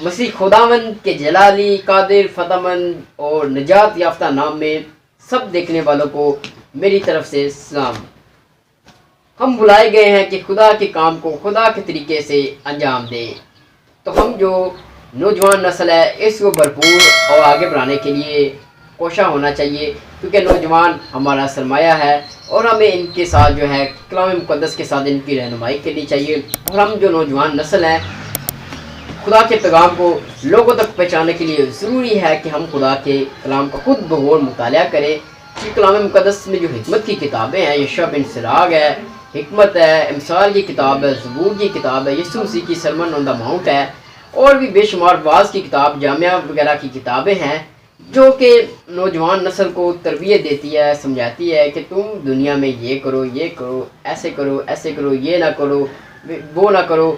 مسیح خداوند کے جلالی، قادر، فتح مند اور نجات یافتہ نام میں سب دیکھنے والوں کو میری طرف سے سلام۔ ہم بلائے گئے ہیں کہ خدا کے کام کو خدا کے طریقے سے انجام دیں، تو ہم جو نوجوان نسل ہے اس کو بھرپور اور آگے بڑھانے کے لیے کوشاں ہونا چاہیے، کیونکہ نوجوان ہمارا سرمایہ ہے اور ہمیں ان کے ساتھ جو ہے کلام مقدس کے ساتھ ان کی رہنمائی کرنی چاہیے۔ اور ہم جو نوجوان نسل ہیں خدا کے پیغام کو لوگوں تک پہنچانے کے لیے ضروری ہے کہ ہم خدا کے کلام کا خود بغور مطالعہ کریں، کہ کلام مقدس میں جو حکمت کی کتابیں ہیں، یشوع بن سراغ ہے، حکمت ہے، امثال کی کتاب ہے، زبور کی کتاب ہے، یسوع مسیح کی سرمن آن دا ماؤنٹ ہے، اور بھی بے شمار بعض کی کتاب، جامعہ وغیرہ کی کتابیں ہیں جو کہ نوجوان نسل کو تربیت دیتی ہے، سمجھاتی ہے کہ تم دنیا میں یہ کرو، یہ کرو، ایسے کرو، ایسے کرو، یہ نہ کرو، وہ نہ کرو،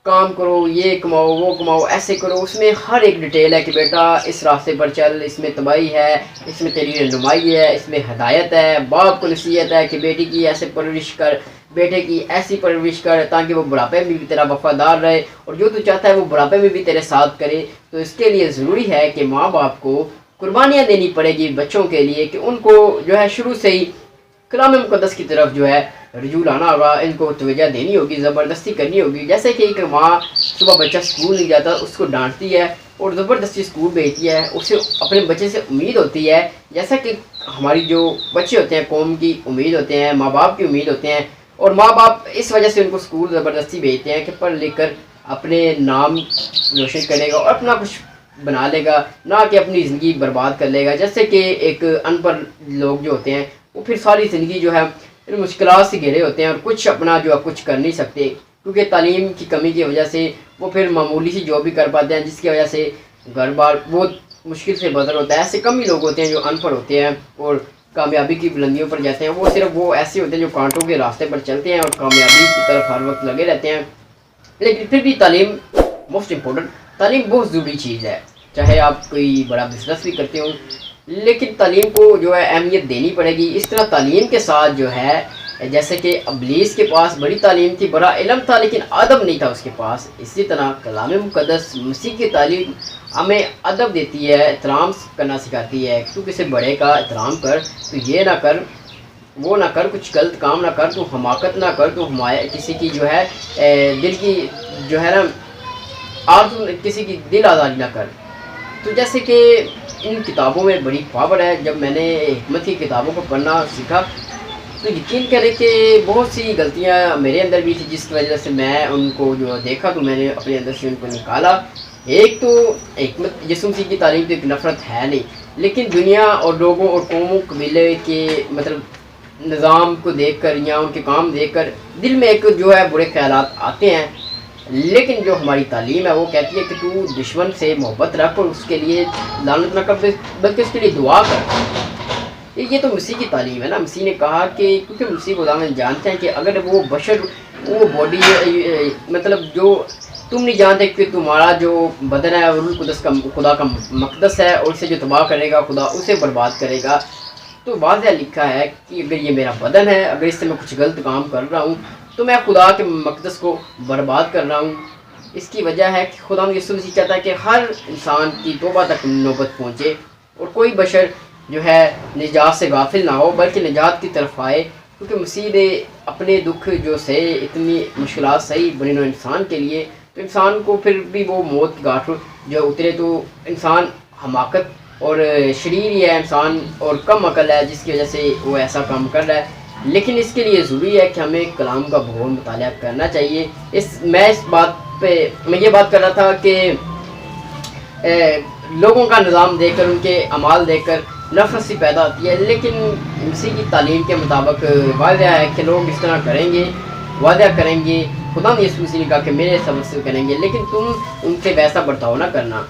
کام کرو، یہ کماؤ، وہ کماؤ، ایسے کرو۔ اس میں ہر ایک ڈیٹیل ہے کہ بیٹا اس راستے پر چل، اس میں تباہی ہے، اس میں تیری رہنمائی ہے، اس میں ہدایت ہے۔ باپ کو نصیحت ہے کہ بیٹی کی ایسے پرورش کر، بیٹے کی ایسی پرورش کر تاکہ وہ بڑھاپے میں بھی تیرا وفادار رہے، اور جو تو چاہتا ہے وہ بڑھاپے میں بھی تیرے ساتھ کرے۔ تو اس کے لیے ضروری ہے کہ ماں باپ کو قربانیاں دینی پڑے گی بچوں کے لیے، کہ ان کو جو ہے شروع سے ہی کلام مقدس کی طرف جو ہے رجوع لانا ہوگا، ان کو توجہ دینی ہوگی، زبردستی کرنی ہوگی۔ جیسے کہ ایک ماں صبح بچہ اسکول نہیں جاتا اس کو ڈانٹتی ہے اور زبردستی اسکول بھیجتی ہے، اسے اپنے بچے سے امید ہوتی ہے، جیسا کہ ہماری جو بچے ہوتے ہیں قوم کی امید ہوتے ہیں، ماں باپ کی امید ہوتے ہیں، اور ماں باپ اس وجہ سے ان کو اسکول زبردستی بھیجتے ہیں کہ پڑھ لکھ کر اپنے نام روشن کرے گا اور اپنا کچھ بنا لے گا، نہ کہ اپنی زندگی برباد کر لے گا۔ جیسے کہ ایک ان پڑھ لوگ جو ہوتے ہیں وہ پھر ساری زندگی جو ہے مشکلات سے گھرے ہوتے ہیں اور کچھ اپنا جو ہے کچھ کر نہیں سکتے، کیونکہ تعلیم کی کمی کی وجہ سے وہ پھر معمولی سی جاب بھی کر پاتے ہیں، جس کی وجہ سے گھر بار بہت مشکل سے بدر ہوتا ہے۔ ایسے کم ہی لوگ ہوتے ہیں جو ان پڑھ ہوتے ہیں اور کامیابی کی بلندیوں پر جاتے ہیں، وہ صرف وہ ایسے ہوتے ہیں جو کانٹوں کے راستے پر چلتے ہیں اور کامیابی کی طرف ہر وقت لگے رہتے ہیں۔ لیکن پھر بھی تعلیم موسٹ امپورٹنٹ، تعلیم بہت ضروری چیز ہے، چاہے آپ کوئی بڑا بزنس بھی کرتے ہوں، لیکن تعلیم کو جو ہے اہمیت دینی پڑے گی۔ اس طرح تعلیم کے ساتھ جو ہے جیسے کہ ابلیس کے پاس بڑی تعلیم تھی، بڑا علم تھا، لیکن ادب نہیں تھا اس کے پاس، اسی طرح کلام مقدس مسیح کی تعلیم ہمیں ادب دیتی ہے، احترام کرنا سکھاتی ہے۔ تو کسی بڑے کا احترام کر، تو یہ نہ کر، وہ نہ کر، کچھ غلط کام نہ کر، تو حماقت نہ کر، تو کسی کی جو ہے دل کی جو ہے نا کسی کی دل آزاری نہ کر۔ تو جیسے کہ ان کتابوں میں بڑی پاور ہے۔ جب میں نے حکمت کی کتابوں کو پڑھنا سیکھا تو یقین کریں کہ بہت سی غلطیاں میرے اندر بھی تھی، جس کی وجہ سے میں ان کو جو دیکھا تو میں نے اپنے اندر سے ان کو نکالا۔ ایک تو حکمت یسوع مسیح کی تعلیم تو ایک نفرت ہے نہیں، لیکن دنیا اور لوگوں اور قوموں قبیلے کے مطلب نظام کو دیکھ کر یا ان کے کام دیکھ کر دل میں ایک جو ہے برے خیالات آتے ہیں، لیکن جو ہماری تعلیم ہے وہ کہتی ہے کہ تو دشمن سے محبت رکھ اور اس کے لیے لعنت نہ کر، بلکہ اس کے لیے دعا کر۔ یہ تو مسیح کی تعلیم ہے نا۔ مسیح نے کہا کہ کیونکہ مسیح خداوند جانتے ہیں کہ اگر وہ بشر وہ باڈی مطلب جو تم نہیں جانتے کہ تمہارا جو بدن ہے روح القدس کا خدا کا مقدس ہے، اور اسے جو تباہ کرے گا خدا اسے برباد کرے گا۔ تو واضح لکھا ہے کہ اگر یہ میرا بدن ہے، اگر اس سے میں کچھ غلط کام کر رہا ہوں تو میں خدا کے مقدس کو برباد کر رہا ہوں۔ اس کی وجہ ہے کہ خدا یسوع مسیح چاہتا ہے کہ ہر انسان کی توبہ تک نوبت پہنچے اور کوئی بشر جو ہے نجات سے غافل نہ ہو بلکہ نجات کی طرف آئے، کیونکہ مسیح نے اپنے دکھ جو سہے، اتنی مشکلات سہی بنی نوع انسان کے لیے، تو انسان کو پھر بھی وہ موت گھاٹ جو اترے تو انسان حماقت اور شریر ہی ہے انسان اور کم عقل ہے، جس کی وجہ سے وہ ایسا کام کر رہا ہے۔ لیکن اس کے لیے ضروری ہے کہ ہمیں کلام کا بغور مطالعہ کرنا چاہیے۔ میں اس بات پہ میں یہ بات کر رہا تھا کہ لوگوں کا نظام دیکھ کر، ان کے اعمال دیکھ کر نفرت سی پیدا ہوتی ہے، لیکن مسیح کی تعلیم کے مطابق واضح ہے کہ لوگ اس طرح کریں گے، وعدہ کریں گے۔ خدا نے یسوع مسیح نے کہا کہ میرے سبب سے کریں گے، لیکن تم ان سے ویسا برتاؤ نہ کرنا،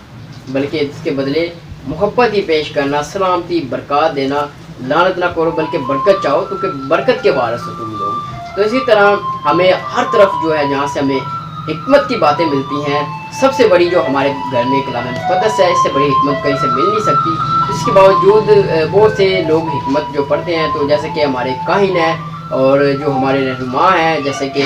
بلکہ اس کے بدلے محبت ہی پیش کرنا، سلامتی، برکات دینا، لعنت نہ کرو بلکہ برکت چاہو، کیونکہ برکت کے وارث ہو تم لوگ۔ تو اسی طرح ہمیں ہر طرف جو ہے جہاں سے ہمیں حکمت کی باتیں ملتی ہیں، سب سے بڑی جو ہمارے گھر میں کلام مقدس ہے، اس سے بڑی حکمت کہیں سے مل نہیں سکتی۔ اس کے باوجود بہت سے لوگ حکمت جو پڑھتے ہیں، تو جیسے کہ ہمارے کاہن ہیں اور جو ہمارے رہنما ہیں، جیسے کہ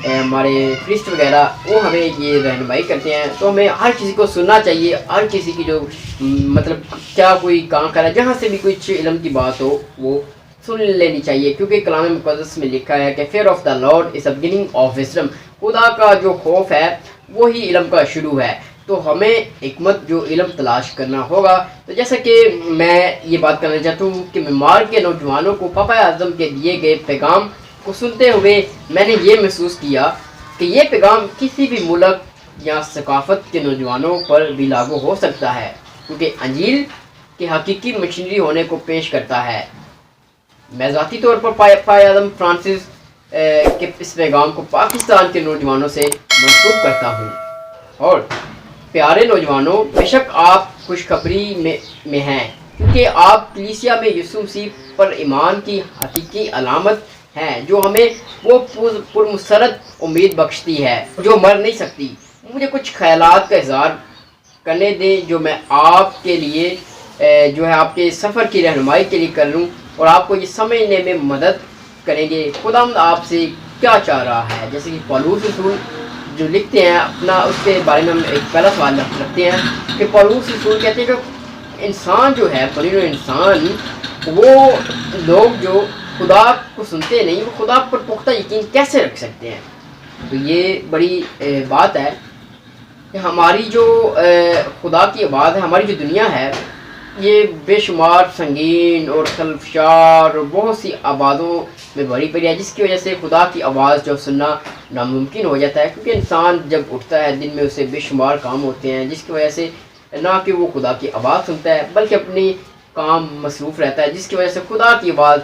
ہمارے پریسٹ وغیرہ وہ ہمیں یہ رہنمائی کرتے ہیں، تو ہمیں ہر کسی کو سننا چاہیے، ہر کسی کی جو مطلب کیا کوئی کام کر رہا ہے، جہاں سے بھی کچھ علم کی بات ہو وہ سن لینی چاہیے، کیونکہ کلام مقدس میں لکھا ہے کہ fear of the lord is a beginning of wisdom, خدا کا جو خوف ہے وہی علم کا شروع ہے۔ تو ہمیں حکمت جو علم تلاش کرنا ہوگا۔ تو جیسا کہ میں یہ بات کرنا چاہتا ہوں کہ معمار کے نوجوانوں کو پاپا اعظم کے دیے گئے پیغام کو سنتے ہوئے میں نے یہ محسوس کیا کہ یہ پیغام کسی بھی ملک یا ثقافت کے نوجوانوں پر بھی لاگو ہو سکتا ہے، کیونکہ انجیل کے حقیقی مشنری ہونے کو پیش کرتا ہے۔ میں ذاتی طور پر پاپا اعظم فرانسس کے اس پیغام کو پاکستان کے نوجوانوں سے منسوب کرتا ہوں۔ اور پیارے نوجوانوں، بے شک آپ خوشخبری میں ہیں، کیونکہ آپ کلیسیا میں یسوع مسیح پر ایمان کی حقیقی علامت ہیں، جو ہمیں وہ پرمسرت امید بخشتی ہے جو مر نہیں سکتی۔ مجھے کچھ خیالات کا اظہار کرنے دیں جو میں آپ کے لیے جو ہے آپ کے سفر کی رہنمائی کے لیے کر لوں اور آپ کو یہ سمجھنے میں مدد کریں گے خداوند آپ سے کیا چاہ رہا ہے۔ جیسے کہ پولس رسول جو لکھتے ہیں اپنا، اس کے بارے میں ہم ایک پہلا سوال رکھتے ہیں کہ پولس رسول کہتے ہیں کہ انسان جو ہے پنیر انسان، وہ لوگ جو خدا کو سنتے نہیں وہ خدا پر پختہ یقین کیسے رکھ سکتے ہیں؟ تو یہ بڑی بات ہے کہ ہماری جو خدا کی آواز ہے، ہماری جو دنیا ہے یہ بے شمار سنگین اور خلفشار اور بہت سی آوازوں میں بھری پڑی ہے، جس کی وجہ سے خدا کی آواز جو سننا ناممکن ہو جاتا ہے، کیونکہ انسان جب اٹھتا ہے دن میں اسے بے شمار کام ہوتے ہیں، جس کی وجہ سے نہ کہ وہ خدا کی آواز سنتا ہے بلکہ اپنی کام مصروف رہتا ہے، جس کی وجہ سے خدا کی آواز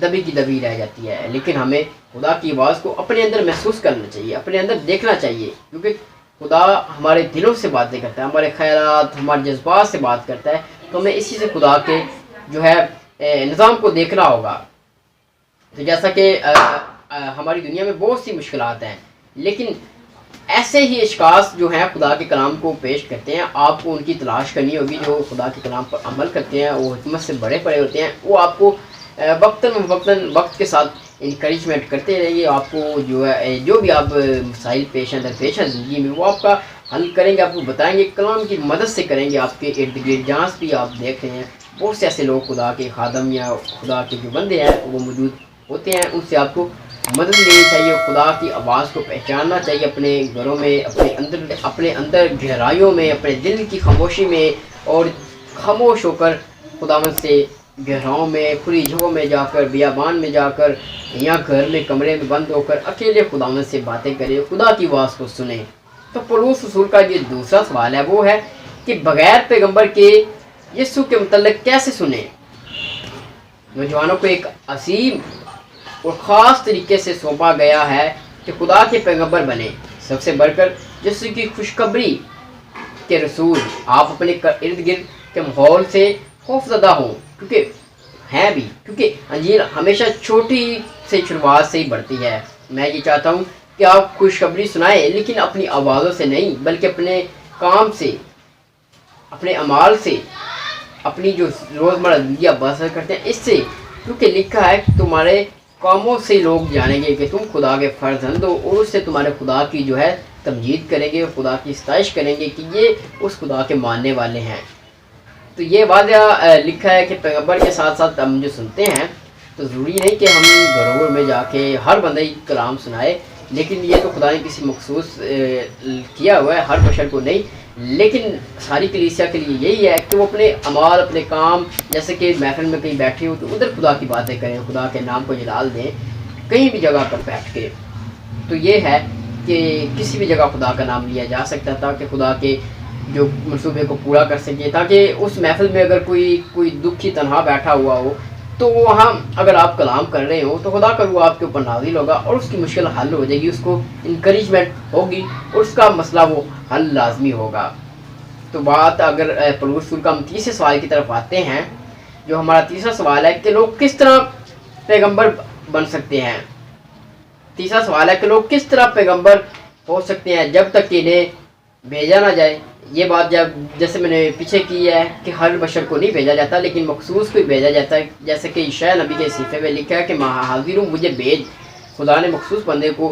دبی کی دبی رہ جاتی ہے۔ لیکن ہمیں خدا کی آواز کو اپنے اندر محسوس کرنا چاہیے، اپنے اندر دیکھنا چاہیے، کیونکہ خدا ہمارے دلوں سے باتیں کرتا ہے، ہمارے خیالات ہمارے جذبات سے بات کرتا ہے، تو ہمیں اسی سے خدا کے جو ہے نظام کو دیکھنا ہوگا۔ تو جیسا کہ ہماری دنیا میں بہت سی مشکلات ہیں، لیکن ایسے ہی اشخاص جو ہیں خدا کے کلام کو پیش کرتے ہیں، آپ کو ان کی تلاش کرنی ہوگی جو خدا کے کلام پر عمل کرتے ہیں، وہ حکمت سے بڑے پڑے ہوتے ہیں، وہ آپ کو وقتاً وقت کے ساتھ انکریجمنٹ کرتے رہیں گے، آپ کو جو ہے جو بھی آپ مسائل پیش ہیں زندگی میں وہ آپ کا حل کریں گے، آپ کو بتائیں گے، کلام کی مدد سے کریں گے۔ آپ کے ارد گرد جہاں بھی آپ دیکھ رہے ہیں بہت سے ایسے لوگ خدا کے خادم یا خدا کے جو بندے ہیں وہ موجود ہوتے ہیں، ان سے آپ کو مدد لینی چاہیے، خدا کی آواز کو پہچاننا چاہیے اپنے گھروں میں، اپنے اندر گہرائیوں میں، اپنے دل کی خاموشی میں، اور خاموش ہو کر خداوند سے گہراؤں میں، کھلی جگہوں میں جا کر، بیابان میں جا کر یا گھر میں کمرے میں بند ہو کر اکیلے خداوند سے باتیں کریں، خدا کی آواز کو سنیں۔ تو پولس رسول کا یہ دوسرا سوال ہے وہ ہے کہ بغیر پیغمبر کے یسوع کے متعلق کیسے سنیں؟ نوجوانوں کو ایک عظیم اور خاص طریقے سے سونپا گیا ہے کہ خدا کے پیغمبر بنے، سب سے بڑھ کر یسوع کی خوشخبری کے رسول۔ آپ اپنے ارد گرد کے ماحول سے خوف زدہ ہوں، کیونکہ انجیل ہمیشہ چھوٹی سے شروعات سے ہی بڑھتی ہے۔ میں یہ چاہتا ہوں کہ آپ خوشخبری سنائیں، لیکن اپنی آوازوں سے نہیں بلکہ اپنے کام سے، اپنے اعمال سے، اپنی جو روزمرہ زندگی آپ بسر کرتے ہیں اس سے، کیونکہ لکھا ہے کہ تمہارے کاموں سے لوگ جانیں گے کہ تم خدا کے فرزند ہو، اور اس سے تمہارے خدا کی جو ہے تمجید کریں گے، خدا کی ستائش کریں گے کہ یہ اس خدا کے ماننے والے ہیں۔ تو یہ واضح لکھا ہے کہ پیغمبر کے ساتھ ساتھ ہم جو سنتے ہیں تو ضروری نہیں کہ ہم گھروں میں جا کے ہر بندے کلام سنائے، لیکن یہ تو خدا نے کسی مخصوص کیا ہوا ہے، ہر بشر کو نہیں، لیکن ساری کلیسیا کے لیے یہی ہے کہ وہ اپنے اعمال، اپنے کام، جیسے کہ محفل میں کہیں بیٹھے ہو تو ادھر خدا کی باتیں کریں، خدا کے نام کو جلال دیں کہیں بھی جگہ پر بیٹھ کے۔ تو یہ ہے کہ کسی بھی جگہ خدا کا نام لیا جا سکتا ہے تاکہ خدا کے جو منصوبے کو پورا کر سکے، تاکہ اس محفل میں اگر کوئی دکھی تنہا بیٹھا ہوا ہو تو وہاں اگر آپ کلام کر رہے ہو تو خدا کا روح آپ کے اوپر نازل ہوگا اور اس کی مشکل حل ہو جائے گی، اس کو انکریجمنٹ ہوگی اور اس کا مسئلہ وہ حل لازمی ہوگا۔ تو بات اگر پولس رسول کا ہم تیسرے سوال کی طرف آتے ہیں، جو ہمارا تیسرا سوال ہے کہ لوگ کس طرح پیغمبر بن سکتے ہیں۔ تیسرا سوال ہے کہ لوگ کس طرح پیغمبر ہو سکتے ہیں جب تک کہ انہیں بھیجا نہ جائے۔ یہ بات جیسے میں نے پیچھے کی ہے کہ ہر بشر کو نہیں بھیجا جاتا لیکن مخصوص کو بھیجا جاتا ہے، جیسے کہ عیسیٰ نبی کے صحیفے میں لکھا ہے کہ میں حاضر ہوں، مجھے بھیج۔ خدا نے مخصوص بندے کو